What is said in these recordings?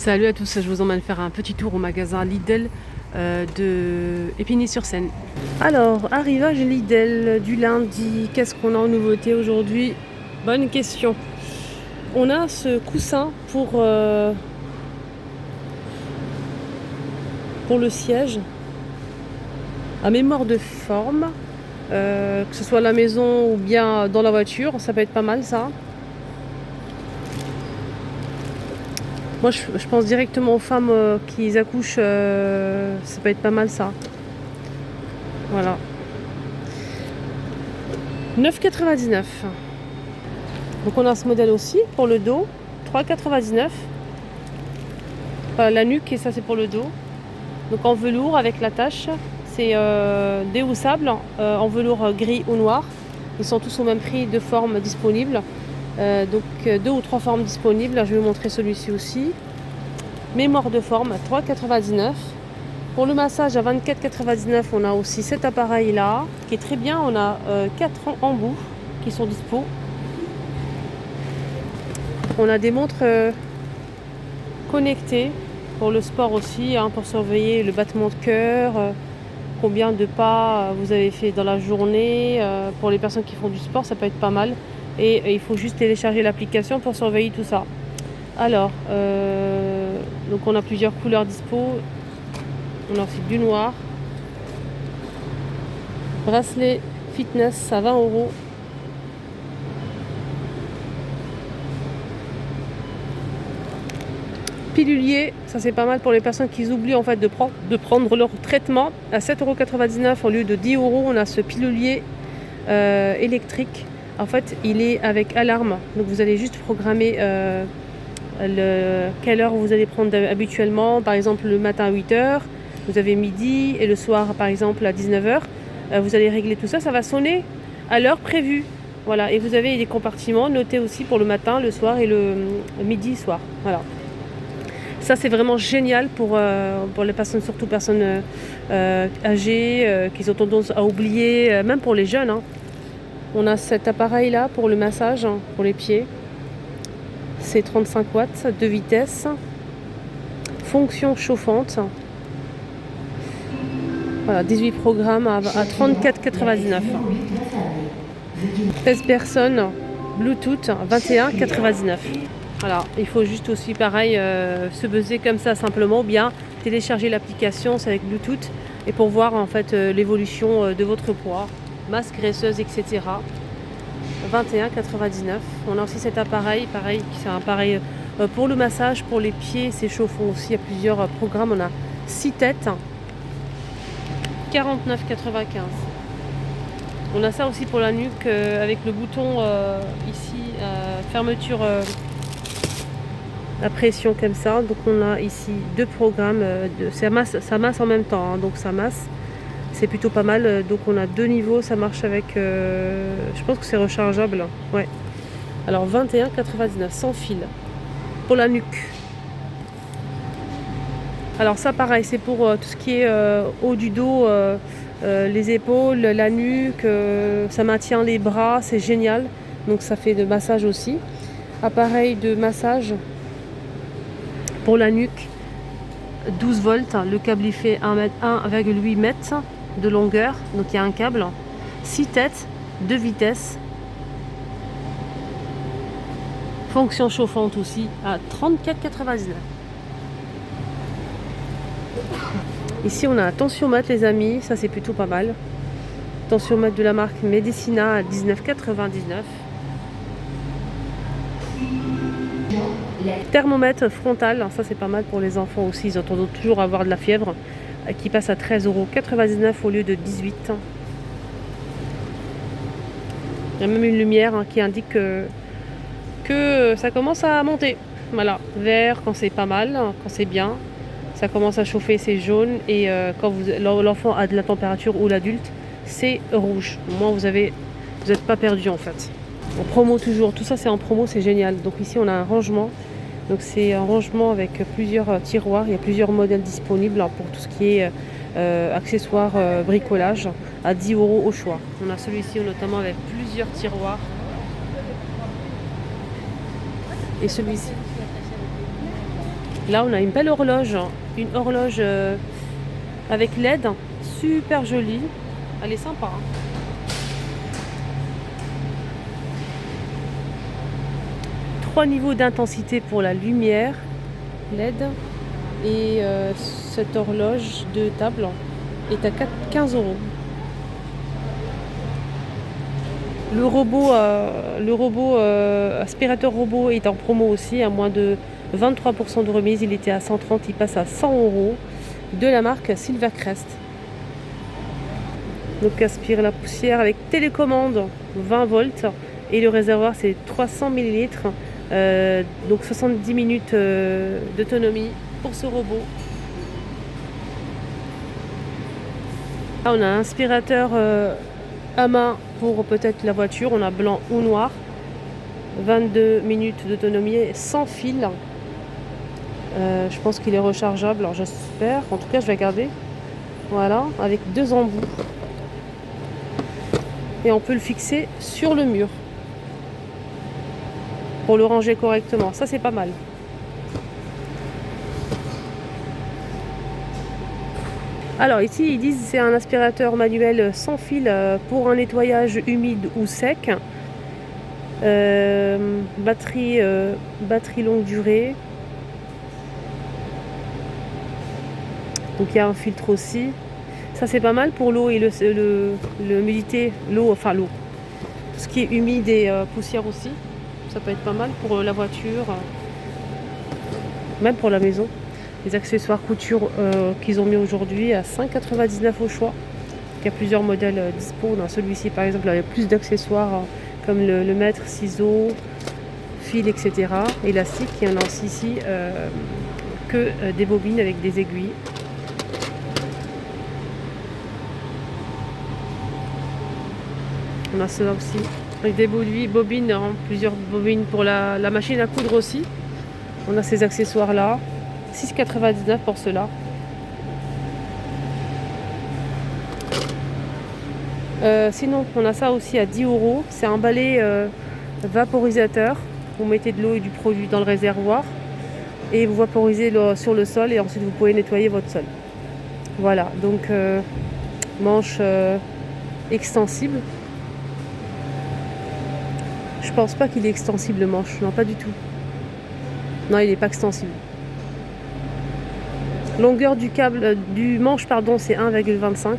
Salut à tous, je vous emmène faire un petit tour au magasin Lidl de Épinay-sur-Seine. Alors, arrivage Lidl du lundi, qu'est-ce qu'on a en nouveauté aujourd'hui? Bonne question. On a ce coussin pour le siège à mémoire de forme, que ce soit à la maison ou bien dans la voiture, ça peut être pas mal ça. Moi, je pense directement aux femmes qui accouchent, ça peut être pas mal ça. Voilà. 9,99 €. Donc on a ce modèle aussi pour le dos, 3,99 €. La nuque et ça c'est pour le dos. Donc en velours avec l'attache, c'est déhoussable, en velours gris ou noir. Ils sont tous au même prix, deux formes disponibles. Donc 2 ou 3 formes disponibles. Je vais vous montrer celui-ci aussi. Mémoire de forme, 3,99 €. Pour le massage à 24,99 €, on a aussi cet appareil là qui est très bien. On a 4 embouts qui sont dispo. On a des montres connectées pour le sport aussi, pour surveiller le battement de cœur, combien de pas vous avez fait dans la journée. Pour les personnes qui font du sport, ça peut être pas mal. Et il faut juste télécharger l'application pour surveiller tout ça. Alors, donc on a plusieurs couleurs dispo. On a aussi du noir. Bracelet fitness à 20 €. Pilulier, ça c'est pas mal pour les personnes qui oublient en fait de prendre leur traitement. À 7,99 € au lieu de 10 €, on a ce pilulier électrique. En fait, il est avec alarme. Donc vous allez juste programmer quelle heure vous allez prendre habituellement. Par exemple, le matin à 8 h, vous avez midi, et le soir, par exemple, à 19 h. Vous allez régler tout ça. Ça va sonner à l'heure prévue. Voilà. Et vous avez des compartiments notés aussi pour le matin, le soir et le midi, soir. Voilà. Ça, c'est vraiment génial pour les personnes, surtout personnes âgées, qui ont tendance à oublier, même pour les jeunes. On a cet appareil là pour le massage, pour les pieds. C'est 35 watts, 2 vitesses. Fonction chauffante. Voilà, 18 programmes à 34,99 €. 13 personnes, Bluetooth, 21,99 €. Voilà, il faut juste aussi pareil se buzzer comme ça simplement, ou bien télécharger l'application, c'est avec Bluetooth, et pour voir en fait l'évolution de votre poids, masse graisseuse, etc. 21,99 €. On a aussi cet appareil, pareil, c'est un appareil pour le massage, pour les pieds, c'est chauffant aussi. Il y a plusieurs programmes. On a 6 têtes, 49,95 €. On a ça aussi pour la nuque avec le bouton ici, fermeture à pression comme ça. Donc on a ici 2 programmes, ça masse en même temps, donc ça masse. C'est plutôt pas mal. Donc on a 2 niveaux, ça marche avec, je pense que c'est rechargeable. Ouais. Alors 21,99 € sans fil pour la nuque. Alors ça pareil, c'est pour tout ce qui est haut du dos, les épaules, la nuque, ça maintient les bras, c'est génial. Donc ça fait de massage aussi. Appareil de massage pour la nuque, 12 volts. Le câble il fait 1,8 m de longueur, donc il y a un câble. 6 têtes, 2 vitesses. Fonction chauffante aussi à 34,99 €. Ici on a un tensiomètre les amis, ça c'est plutôt pas mal. Tensiomètre de la marque Medicina à 19,99 €. Thermomètre frontal, ça c'est pas mal pour les enfants aussi, ils entendent toujours avoir de la fièvre, qui passe à 13,99 € au lieu de 18 €. Il y a même une lumière qui indique que ça commence à monter. Voilà, vert quand c'est pas mal, quand c'est bien. Ça commence à chauffer, c'est jaune. Et quand l'enfant a de la température, ou l'adulte, c'est rouge. Au moins vous n'êtes pas perdu en fait. En promo toujours, tout ça c'est en promo, c'est génial. Donc ici on a un rangement. Donc c'est un rangement avec plusieurs tiroirs. Il y a plusieurs modèles disponibles pour tout ce qui est accessoires, bricolage, à 10 € au choix. On a celui-ci notamment avec plusieurs tiroirs. Et celui-ci. Là, on a une belle horloge, hein. Une horloge avec LED, super jolie. Elle est sympa, hein. Trois niveaux d'intensité pour la lumière LED. Et cette horloge de table est à 15 €. Le robot aspirateur robot est en promo aussi, à moins de 23% de remise. Il était à 130, il passe à 100 € de la marque Silvercrest. Donc aspire la poussière avec télécommande 20 volts et le réservoir c'est 300 ml. Donc 70 minutes d'autonomie pour ce robot. Là, on a un aspirateur à main pour peut-être la voiture. On a blanc ou noir. 22 minutes d'autonomie sans fil. Je pense qu'il est rechargeable, alors j'espère. En tout cas, je vais garder. Voilà, avec 2 embouts. Et on peut le fixer sur le mur pour le ranger correctement. Ça, c'est pas mal. Alors ici, ils disent que c'est un aspirateur manuel sans fil pour un nettoyage humide ou sec. Batterie longue durée. Donc il y a un filtre aussi. Ça c'est pas mal pour l'eau et l'humidité. L'eau. Tout ce qui est humide et poussière aussi. Ça peut être pas mal pour la voiture. Même pour la maison. Les accessoires couture qu'ils ont mis aujourd'hui à 5,99 € au choix. Il y a plusieurs modèles dispo. Dans celui-ci par exemple, il y a plus d'accessoires comme le mètre, ciseaux, fil, etc. Élastique. Il y en a aussi ici que des bobines avec des aiguilles. On a cela aussi avec des bobines, hein, plusieurs bobines pour la machine à coudre aussi. On a ces accessoires là, 6,99 € pour cela. Sinon on a ça aussi à 10 €. C'est un balai vaporisateur. Vous mettez de l'eau et du produit dans le réservoir et vous vaporisez sur le sol et ensuite vous pouvez nettoyer votre sol. Voilà, donc manche extensible. Je pense pas qu'il est extensible le manche, non pas du tout. Non, il n'est pas extensible. Longueur du câble du manche, pardon, c'est 1,25.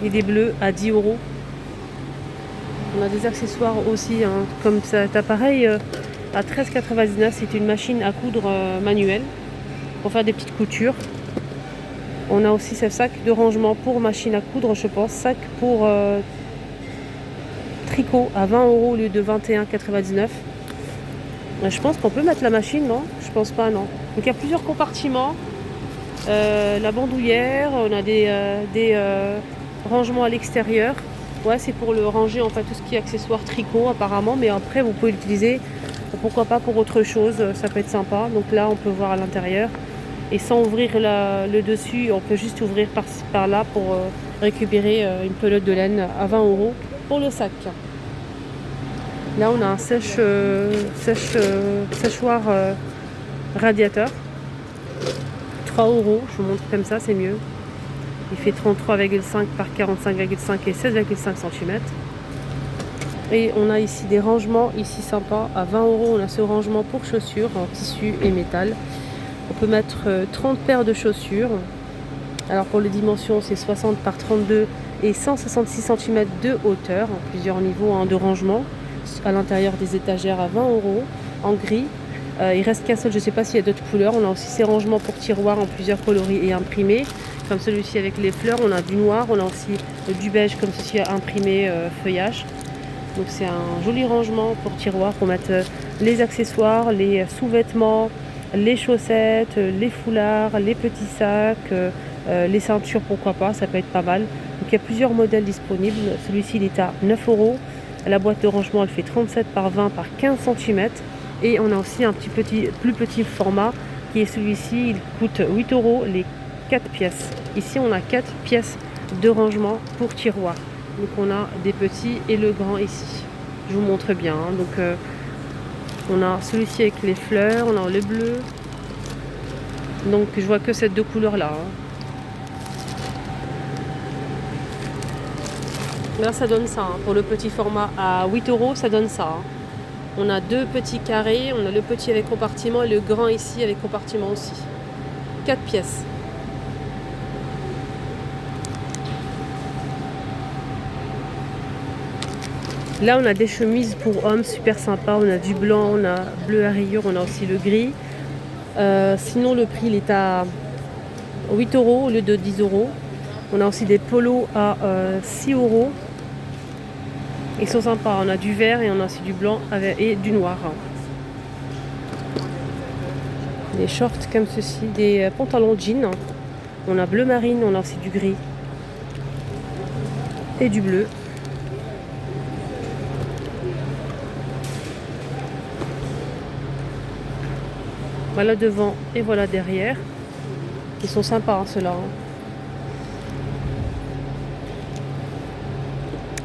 Il est bleu à 10 €. On a des accessoires aussi, hein, comme cet appareil à 13,99 €. C'est une machine à coudre manuelle pour faire des petites coutures. On a aussi ce sac de rangement pour machine à coudre, je pense. Sac pour tricot à 20 € au lieu de 21,99 €. Je pense qu'on peut mettre la machine, non? Je pense pas, non. Donc il y a plusieurs compartiments. La bandoulière, on a des rangements à l'extérieur. Ouais, c'est pour le ranger en fait tout ce qui est accessoires tricot apparemment, mais après vous pouvez l'utiliser pourquoi pas pour autre chose, ça peut être sympa. Donc là on peut voir à l'intérieur et sans ouvrir le dessus, on peut juste ouvrir par-ci par-là pour récupérer une pelote de laine à 20 € pour le sac. Là on a un séchoir radiateur, 3 €, je vous montre comme ça, c'est mieux. Il fait 33,5 par 45,5 et 16,5 cm. Et on a ici des rangements, ici sympa, à 20 €. On a ce rangement pour chaussures en tissu et métal. On peut mettre 30 paires de chaussures. Alors pour les dimensions, c'est 60 par 32 et 166 cm de hauteur, en plusieurs niveaux de rangement. À l'intérieur des étagères à 20 € en gris. Il reste qu'un seul, je ne sais pas s'il y a d'autres couleurs. On a aussi ces rangements pour tiroirs en plusieurs coloris et imprimés. Comme celui-ci avec les fleurs, on a du noir, on a aussi du beige comme ceci imprimé feuillage. Donc c'est un joli rangement pour tiroirs pour mettre les accessoires, les sous-vêtements, les chaussettes, les foulards, les petits sacs, les ceintures, pourquoi pas, ça peut être pas mal. Donc il y a plusieurs modèles disponibles. Celui-ci il est à 9 €. La boîte de rangement elle fait 37 par 20 par 15 cm. Et on a aussi un plus petit format qui est celui-ci, il coûte 8 € les 4 pièces. Ici on a 4 pièces de rangement pour tiroir. Donc on a des petits et le grand ici. Je vous montre bien. Donc On a celui-ci avec les fleurs, on a le bleu. Donc je vois que ces deux couleurs là. Là ça donne ça, hein. Pour le petit format à 8 euros, ça donne ça, hein. On a deux petits carrés, on a le petit avec compartiment et le grand ici avec compartiment aussi. 4 pièces. Là on a des chemises pour hommes super sympa, on a du blanc, on a bleu à rayures, on a aussi le gris. Sinon le prix il est à 8 euros au lieu de 10 euros. On a aussi des polos à 6 euros. Ils sont sympas, on a du vert et on a aussi du blanc et du noir. Des shorts comme ceci, des pantalons jeans. On a bleu marine, on a aussi du gris et du bleu. Voilà devant et voilà derrière. Ils sont sympas, hein, ceux-là.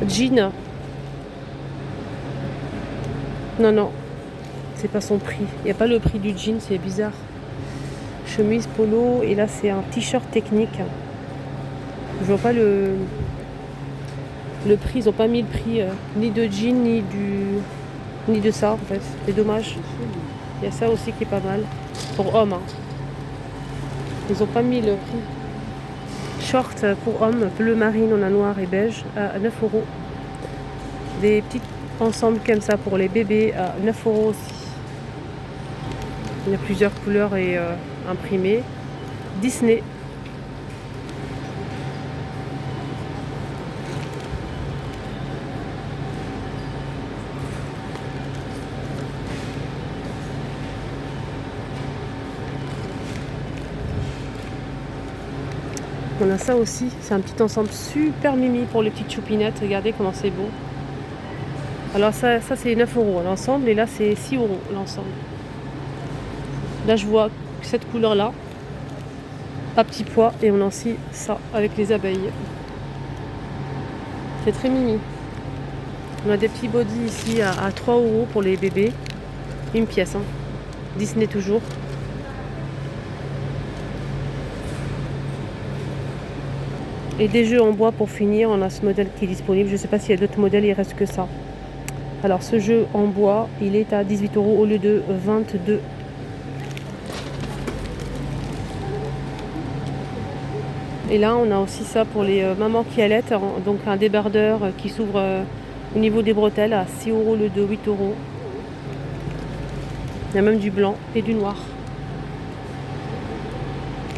Jean. Non, c'est pas son prix. Il n'y a pas le prix du jean, c'est bizarre. Chemise polo et là c'est un t-shirt technique. Je vois pas le prix, ils ont pas mis le prix ni de jean ni de ça en fait. C'est dommage. Il y a ça aussi qui est pas mal. Pour hommes, hein. Ils ont pas mis le prix. Short pour hommes, bleu marine, on a noir et beige à 9 euros. Des petits ensembles comme ça pour les bébés à 9 euros aussi. Il y a plusieurs couleurs et imprimées. Disney. On a ça aussi, c'est un petit ensemble super mimi pour les petites choupinettes. Regardez comment c'est beau. Alors ça c'est 9 euros l'ensemble et là c'est 6 euros l'ensemble. Là je vois cette couleur là, pas petit pois, et on a aussi ça avec les abeilles. C'est très mimi. On a des petits bodys ici à 3 euros pour les bébés. Une pièce, hein. Disney toujours. Et des jeux en bois pour finir, on a ce modèle qui est disponible. Je ne sais pas s'il y a d'autres modèles, il reste que ça. Alors ce jeu en bois, il est à 18 euros au lieu de 22. Et là on a aussi ça pour les mamans qui allaitent, donc un débardeur qui s'ouvre au niveau des bretelles à 6 euros au lieu de 8 euros. Il y a même du blanc et du noir.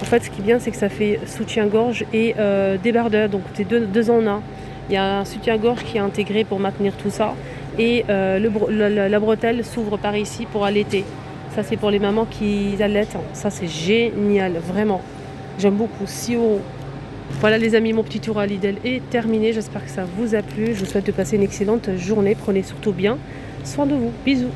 En fait, ce qui est bien, c'est que ça fait soutien-gorge et débardeur, donc c'est deux en un. Il y a un soutien-gorge qui est intégré pour maintenir tout ça et la bretelle s'ouvre par ici pour allaiter. Ça, c'est pour les mamans qui allaitent. Ça, c'est génial, vraiment. J'aime beaucoup, 6 euros. Voilà les amis, mon petit tour à Lidl est terminé. J'espère que ça vous a plu. Je vous souhaite de passer une excellente journée. Prenez surtout bien soin de vous. Bisous.